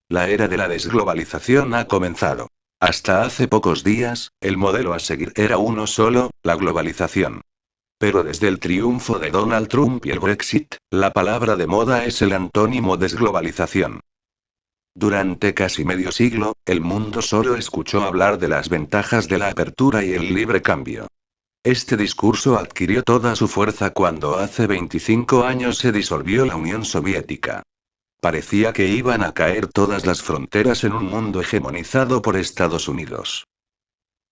La era de la desglobalización ha comenzado. Hasta hace pocos días, el modelo a seguir era uno solo, la globalización. Pero desde el triunfo de Donald Trump y el Brexit, la palabra de moda es el antónimo desglobalización. Durante casi medio siglo, el mundo solo escuchó hablar de las ventajas de la apertura y el libre cambio. Este discurso adquirió toda su fuerza cuando hace 25 años se disolvió la Unión Soviética. Parecía que iban a caer todas las fronteras en un mundo hegemonizado por Estados Unidos.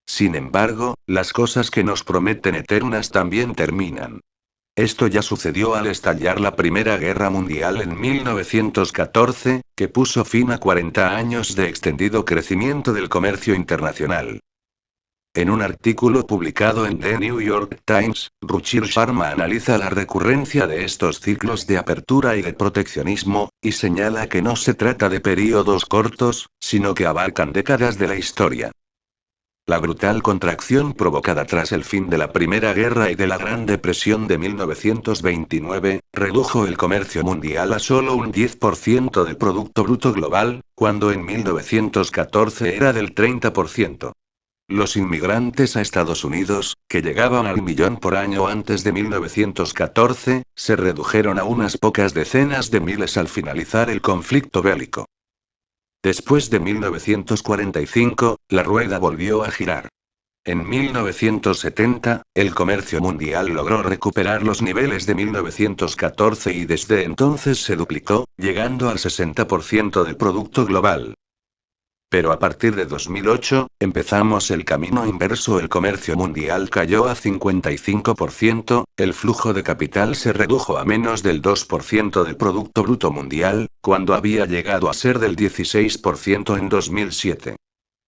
Sin embargo, las cosas que nos prometen eternas también terminan. Esto ya sucedió al estallar la Primera Guerra Mundial en 1914, que puso fin a 40 años de extendido crecimiento del comercio internacional. En un artículo publicado en The New York Times, Ruchir Sharma analiza la recurrencia de estos ciclos de apertura y de proteccionismo, y señala que no se trata de períodos cortos, sino que abarcan décadas de la historia. La brutal contracción provocada tras el fin de la Primera Guerra y de la Gran Depresión de 1929, redujo el comercio mundial a solo un 10% del Producto Bruto Global, cuando en 1914 era del 30%. Los inmigrantes a Estados Unidos, que llegaban al millón por año antes de 1914, se redujeron a unas pocas decenas de miles al finalizar el conflicto bélico. Después de 1945, la rueda volvió a girar. En 1970, el comercio mundial logró recuperar los niveles de 1914 y desde entonces se duplicó, llegando al 60% del producto global. Pero a partir de 2008, empezamos el camino inverso. El comercio mundial cayó a 55%, el flujo de capital se redujo a menos del 2% del Producto Bruto Mundial, cuando había llegado a ser del 16% en 2007.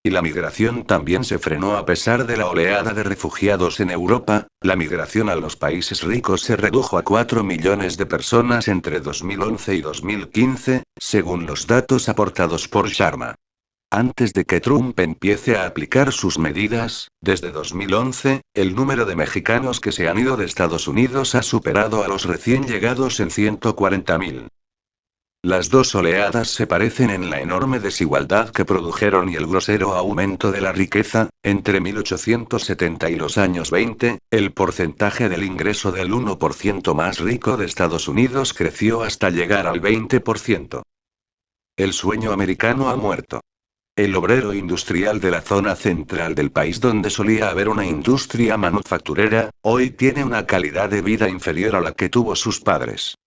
Y la migración también se frenó a pesar de la oleada de refugiados en Europa. La migración a los países ricos se redujo a 4 millones de personas entre 2011 y 2015, según los datos aportados por Sharma. Antes de que Trump empiece a aplicar sus medidas, desde 2011, el número de mexicanos que se han ido de Estados Unidos ha superado a los recién llegados en 140.000. Las dos oleadas se parecen en la enorme desigualdad que produjeron y el grosero aumento de la riqueza. Entre 1870 y los años 20, el porcentaje del ingreso del 1% más rico de Estados Unidos creció hasta llegar al 20%. El sueño americano ha muerto. El obrero industrial de la zona central del país donde solía haber una industria manufacturera, hoy tiene una calidad de vida inferior a la que tuvo sus padres.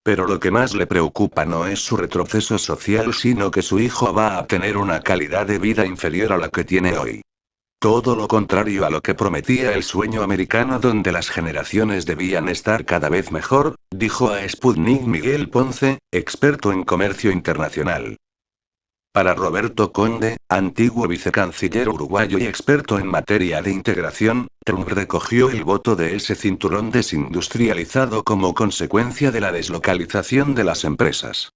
Pero lo que más le preocupa no es su retroceso social, sino que su hijo va a tener una calidad de vida inferior a la que tiene hoy. Todo lo contrario a lo que prometía el sueño americano, donde las generaciones debían estar cada vez mejor, dijo a Sputnik Miguel Ponce, experto en comercio internacional. Para Roberto Conde, antiguo vicecanciller uruguayo y experto en materia de integración, Trump recogió el voto de ese cinturón desindustrializado como consecuencia de la deslocalización de las empresas.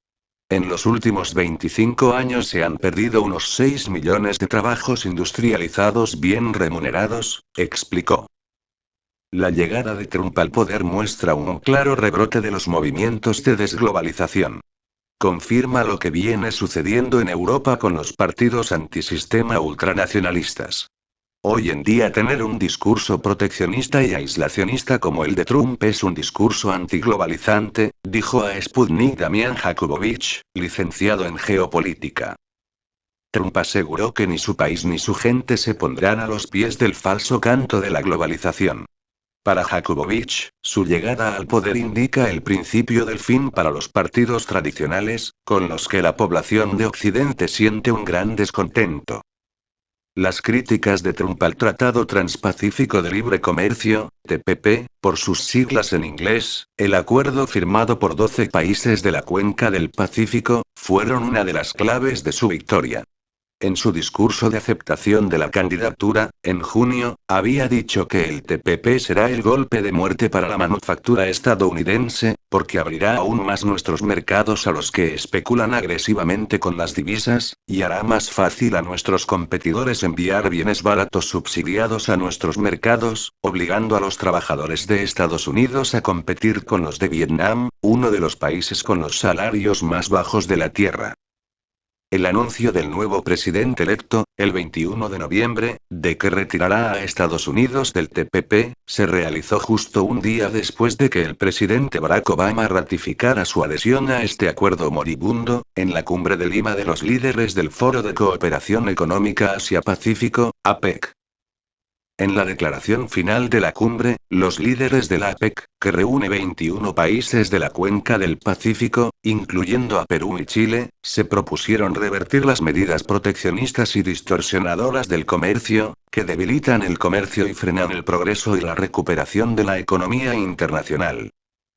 En los últimos 25 años se han perdido unos 6 millones de trabajos industrializados bien remunerados, explicó. La llegada de Trump al poder muestra un claro rebrote de los movimientos de desglobalización. Confirma lo que viene sucediendo en Europa con los partidos antisistema ultranacionalistas. Hoy en día tener un discurso proteccionista y aislacionista como el de Trump es un discurso antiglobalizante, dijo a Sputnik Damián Jakubowicz, licenciado en geopolítica. Trump aseguró que ni su país ni su gente se pondrán a los pies del falso canto de la globalización. Para Jakubowicz, su llegada al poder indica el principio del fin para los partidos tradicionales, con los que la población de Occidente siente un gran descontento. Las críticas de Trump al Tratado Transpacífico de Libre Comercio, TPP, por sus siglas en inglés, el acuerdo firmado por 12 países de la cuenca del Pacífico, fueron una de las claves de su victoria. En su discurso de aceptación de la candidatura, en junio, había dicho que el TPP será el golpe de muerte para la manufactura estadounidense, porque abrirá aún más nuestros mercados a los que especulan agresivamente con las divisas, y hará más fácil a nuestros competidores enviar bienes baratos subsidiados a nuestros mercados, obligando a los trabajadores de Estados Unidos a competir con los de Vietnam, uno de los países con los salarios más bajos de la Tierra. El anuncio del nuevo presidente electo, el 21 de noviembre, de que retirará a Estados Unidos del TPP, se realizó justo un día después de que el presidente Barack Obama ratificara su adhesión a este acuerdo moribundo, en la cumbre de Lima de los líderes del Foro de Cooperación Económica Asia-Pacífico, APEC. En la declaración final de la cumbre, los líderes de la APEC, que reúne 21 países de la cuenca del Pacífico, incluyendo a Perú y Chile, se propusieron revertir las medidas proteccionistas y distorsionadoras del comercio, que debilitan el comercio y frenan el progreso y la recuperación de la economía internacional.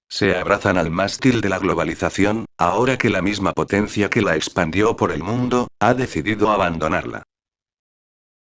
Se abrazan al mástil de la globalización, ahora que la misma potencia que la expandió por el mundo, ha decidido abandonarla.